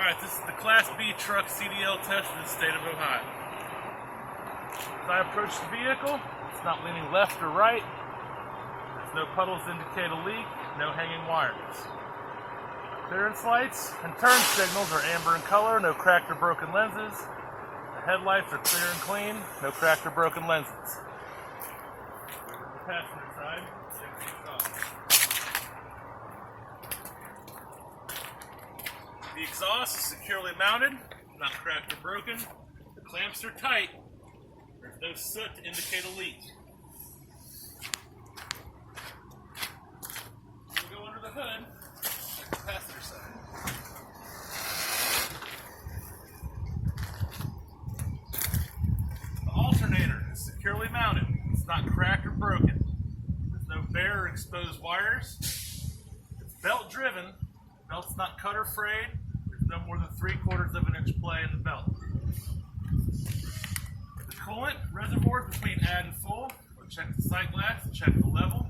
Alright, this is the Class B truck CDL test in the state of Ohio. As I approach the vehicle, it's not leaning left or right. There's no puddles to indicate a leak, no hanging wires. Clearance lights and turn signals are amber in color, no cracked or broken lenses. The headlights are clear and clean, no cracked or broken lenses. Over to the passenger side, check the exhaust. The exhaust is securely mounted, not cracked or broken. The clamps are tight. There's no soot to indicate a leak. We'll go under the hood, check the passenger side. The alternator is securely mounted. It's not cracked or broken. There's no bare or exposed wires. It's belt driven. The belt's not cut or frayed. No more than 3/4 of an inch play in the belt. The coolant reservoir is between add and full. We'll check the sight glass and check the level.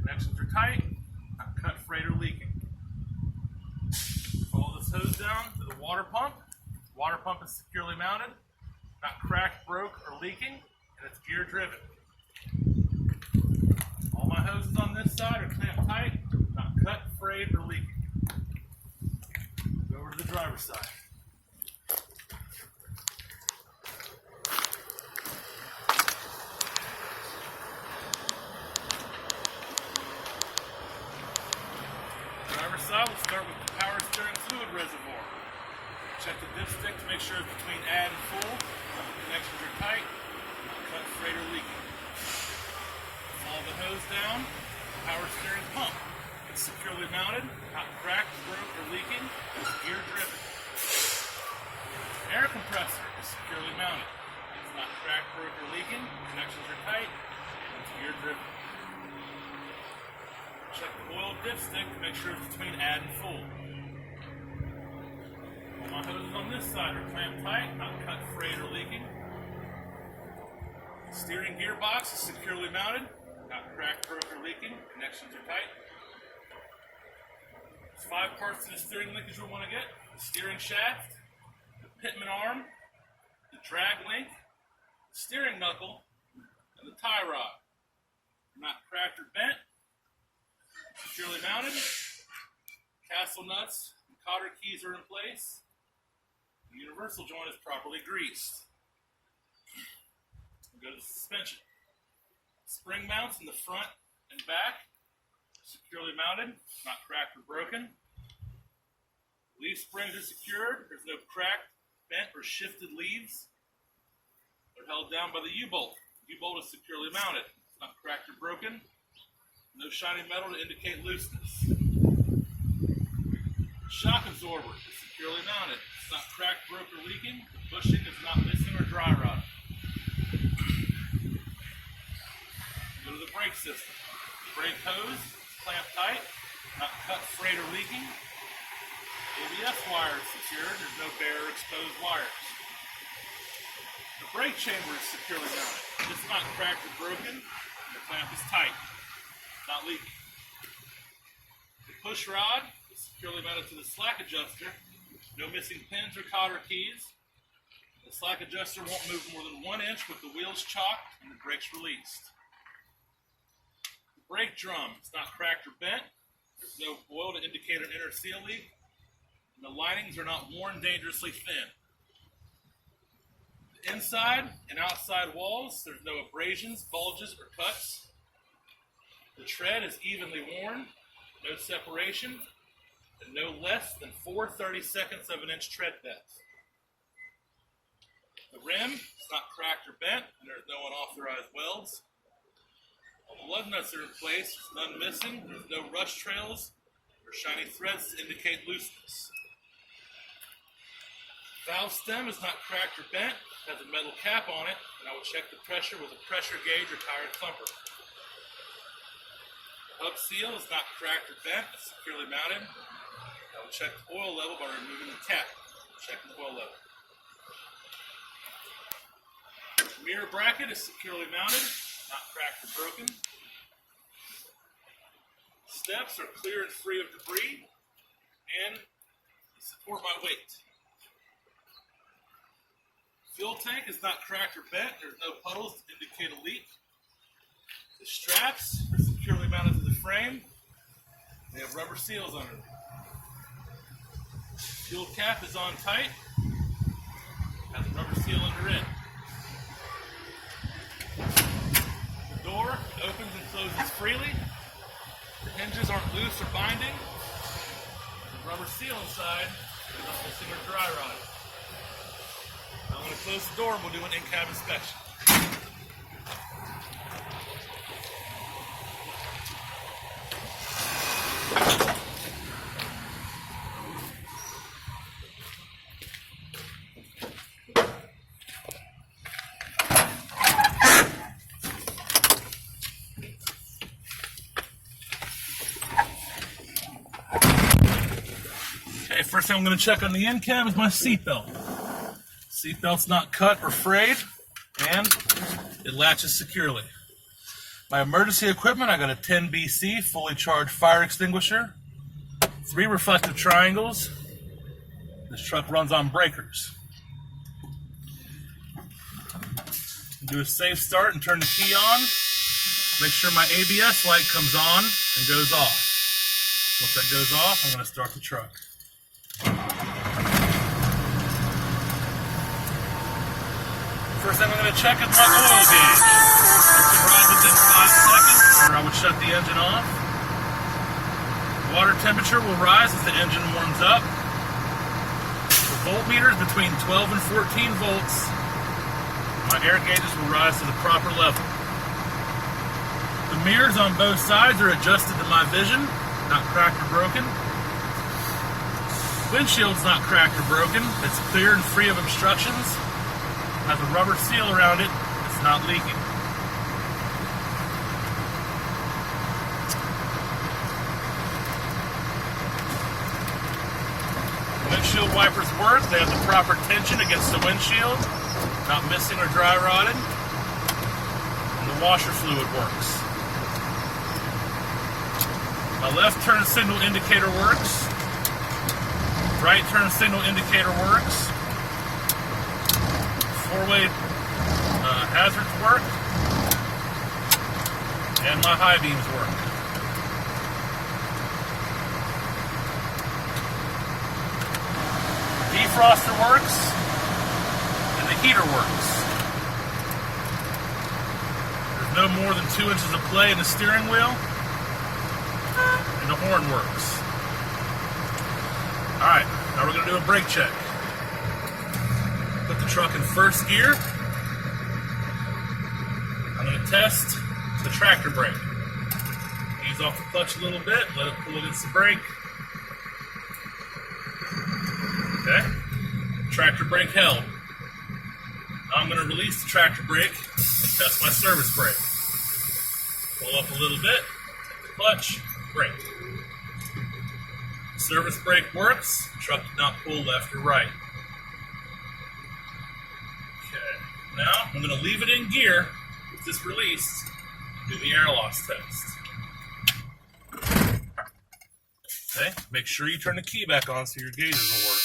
Connections are tight, not cut, frayed, or leaking. Follow this hose down to the water pump. The water pump is securely mounted, not cracked, broke, or leaking, and it's gear driven. All my hoses on this side are clamped tight, not cut, frayed, or leaking. Over to the driver's side. Driver's side, we'll start with the power steering fluid reservoir. Check the dipstick to make sure it's between add and full. Connections are tight, not cut, frayed, or leaking. Follow the hose down, power steering pump. It's securely mounted, not cracked, broke, or leaking. It's gear driven. Air compressor is securely mounted. It's not cracked, broke, or leaking. Connections are tight. It's gear driven. Check the oil dipstick to make sure it's between add and full. All my hoses on this side are clamped tight, not cut, frayed, or leaking. Steering gearbox is securely mounted, not cracked, broke, or leaking. Connections are tight. There's 5 parts to the steering linkage we want to get: the steering shaft, the pitman arm, the drag link, the steering knuckle, and the tie rod. They're not cracked or bent, securely mounted. Castle nuts and cotter keys are in place. The universal joint is properly greased. We'll go to the suspension. Spring mounts in the front and back. Securely mounted, not cracked or broken. Leaf springs are secured. There's no cracked, bent, or shifted leaves. They're held down by the U-bolt. The U-bolt is securely mounted. It's not cracked or broken. No shiny metal to indicate looseness. The shock absorber is securely mounted. It's not cracked, broke, or leaking. The bushing is not missing or dry rotting. Go to the brake system. The brake hose clamped tight, not cut, frayed, or leaking. ABS wire is secured. There's no bare or exposed wires. The brake chamber is securely mounted. It's not cracked or broken. The clamp is tight, not leaking. The push rod is securely mounted to the slack adjuster. No missing pins or cotter keys. The slack adjuster won't move more than 1 inch with the wheels chalked and the brakes released. Brake drum is not cracked or bent. There's no oil to indicate an inner seal leak. And the linings are not worn dangerously thin. The inside and outside walls, there's no abrasions, bulges, or cuts. The tread is evenly worn, no separation, and no less than 4/32 of an inch tread depth. The rim is not cracked or bent, and there's no unauthorized welds. All the lug nuts are in place, none missing. There's no rust trails or shiny threads to indicate looseness. Valve stem is not cracked or bent, has a metal cap on it, and I will check the pressure with a pressure gauge or tire thumper. The hub seal is not cracked or bent, it's securely mounted. I will check the oil level by removing the cap. Check the oil level. The mirror bracket is securely mounted, not cracked or broken. Steps are clear and free of debris, and support my weight. Fuel tank is not cracked or bent. There's no puddles to indicate a leak. The straps are securely mounted to the frame. They have rubber seals under them. Fuel cap is on tight. Has a rubber seal under it. The door opens and closes freely. The hinges aren't loose or binding. The rubber seal inside is not missing or dry rotted. I'm going to close the door and we'll do an in-cab inspection. Okay, first thing I'm going to check on the end cab is my seatbelt. Seatbelt's not cut or frayed, and it latches securely. My emergency equipment, I got a 10 BC fully charged fire extinguisher, 3 reflective triangles. This truck runs on breakers. Do a safe start and turn the key on. Make sure my ABS light comes on and goes off. Once that goes off, I'm going to start the truck. First thing I'm going to check is my oil gauge. It should rise within 5 seconds, or I would shut the engine off. Water temperature will rise as the engine warms up. The voltmeter is between 12 and 14 volts. My air gauges will rise to the proper level. The mirrors on both sides are adjusted to my vision, not cracked or broken. Windshield's not cracked or broken. It's clear and free of obstructions. Has a rubber seal around it. It's not leaking. Windshield wipers work. They have the proper tension against the windshield, not missing or dry rotted. And the washer fluid works. My left turn signal indicator works. Right turn signal indicator works. 4-way hazards work, and my high beams work. The defroster works, and the heater works. There's no more than 2 inches of play in the steering wheel, and the horn works. Alright, now we're going to do a brake check. Put the truck in first gear. I'm going to test the tractor brake. Ease off the clutch a little bit, let it pull against the brake. Okay, tractor brake held. Now I'm going to release the tractor brake and test my service brake. Pull up a little bit, hit the clutch, brake. The service brake works, the truck did not pull left or right. Now, I'm going to leave it in gear with this released and do the air loss test. Okay, make sure you turn the key back on so your gauges will work.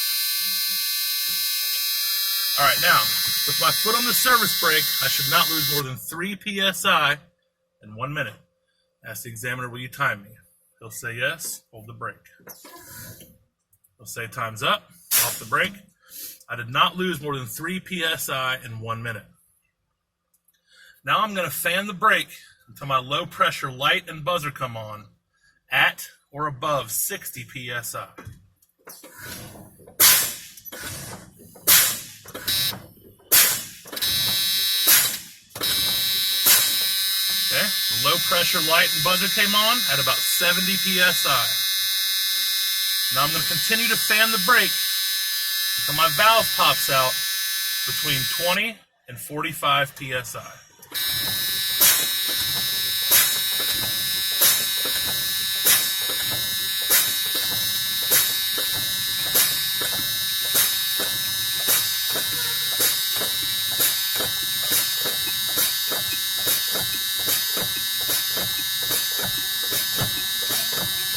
Alright, now, with my foot on the service brake, I should not lose more than 3 PSI in 1 minute. Ask the examiner, will you time me? He'll say yes, hold the brake. He'll say time's up, off the brake. I did not lose more than 3 PSI in 1 minute. Now I'm going to fan the brake until my low pressure light and buzzer come on at or above 60 PSI. Okay, the low pressure light and buzzer came on at about 70 PSI. Now I'm going to continue to fan the brake until my valve pops out between 20 and 45 PSI.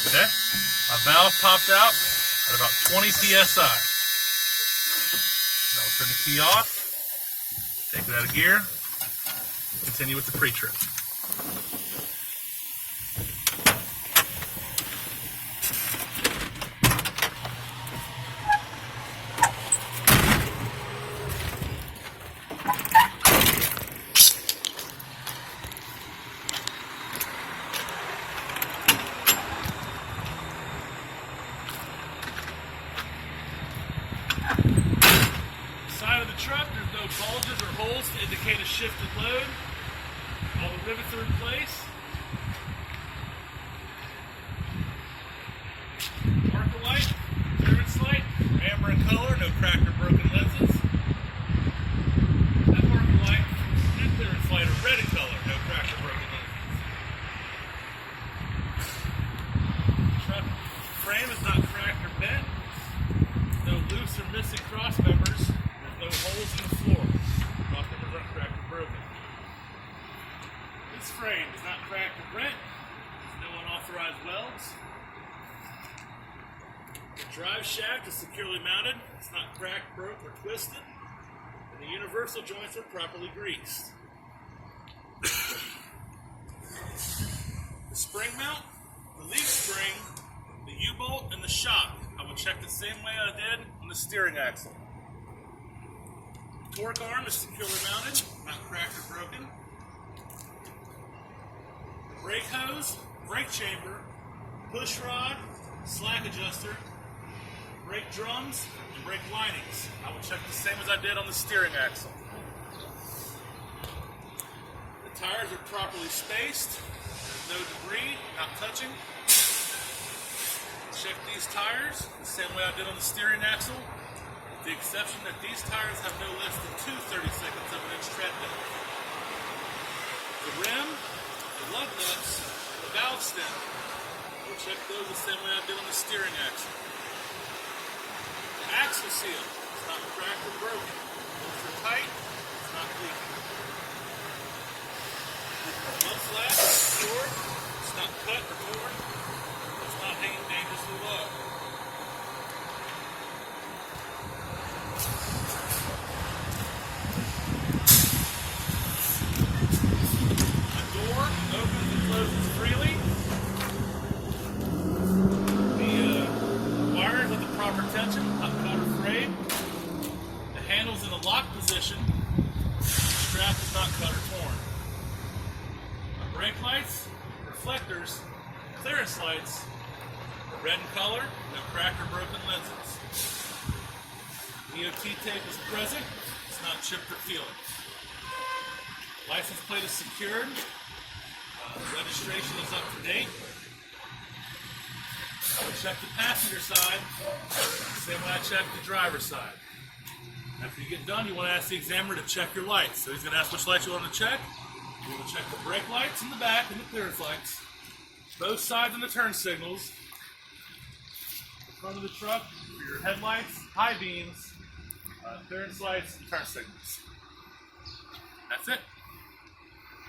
Okay, my valve popped out at about 20 psi. Now we'll turn the key off, take it out of gear, continue with the pre-trip. Side of the truck, there's no bulges or holes to indicate a shifted load. All the rivets are in place. Marker light, clearance light, amber in color, no cracked or broken lenses. That marker light, new clearance light, are red in color, no cracked or broken lenses. Truck frame is not cracked or bent. No loose or missing cross members. No holes in the floor. Cross members aren't cracked or broken. This frame is not cracked or bent. There's no unauthorized welds. The drive shaft is securely mounted. It's not cracked, broke, or twisted. And the universal joints are properly greased. The spring mount, the leaf spring, the U-bolt, and the shock, I will check the same way I did on the steering axle. The torque arm is securely mounted, not cracked or broken. The brake hose, brake chamber, push rod, slack adjuster, brake drums, and brake linings, I will check the same as I did on the steering axle. The tires are properly spaced. There's no debris, not touching. Check these tires the same way I did on the steering axle, with the exception that these tires have no less than 2 32nds of an inch tread depth. The rim, the lug nuts, the valve stem, we'll check those the same way I did on the steering axle. The axle seal is not cracked or broken. Bolts are tight, it's not leaking. One flat, secure, it's not cut or torn. Not hanging dangerously low. The door opens and closes freely. The wires at the proper tension, not cut or frayed. The handle's in a lock position. The strap is not cut or torn. The brake lights, reflectors, clearance lights, red in color, no cracked or broken lenses. EOT tape is present, it's not chipped or peeled. License plate is secured, registration is up to date. I will check the passenger side, same way I check the driver's side. After you get done, you want to ask the examiner to check your lights. So he's going to ask which lights you want to check. You want to check the brake lights in the back and the clearance lights, both sides and the turn signals, front of the truck for your headlights, high beams, clearance lights, and turn signals. That's it.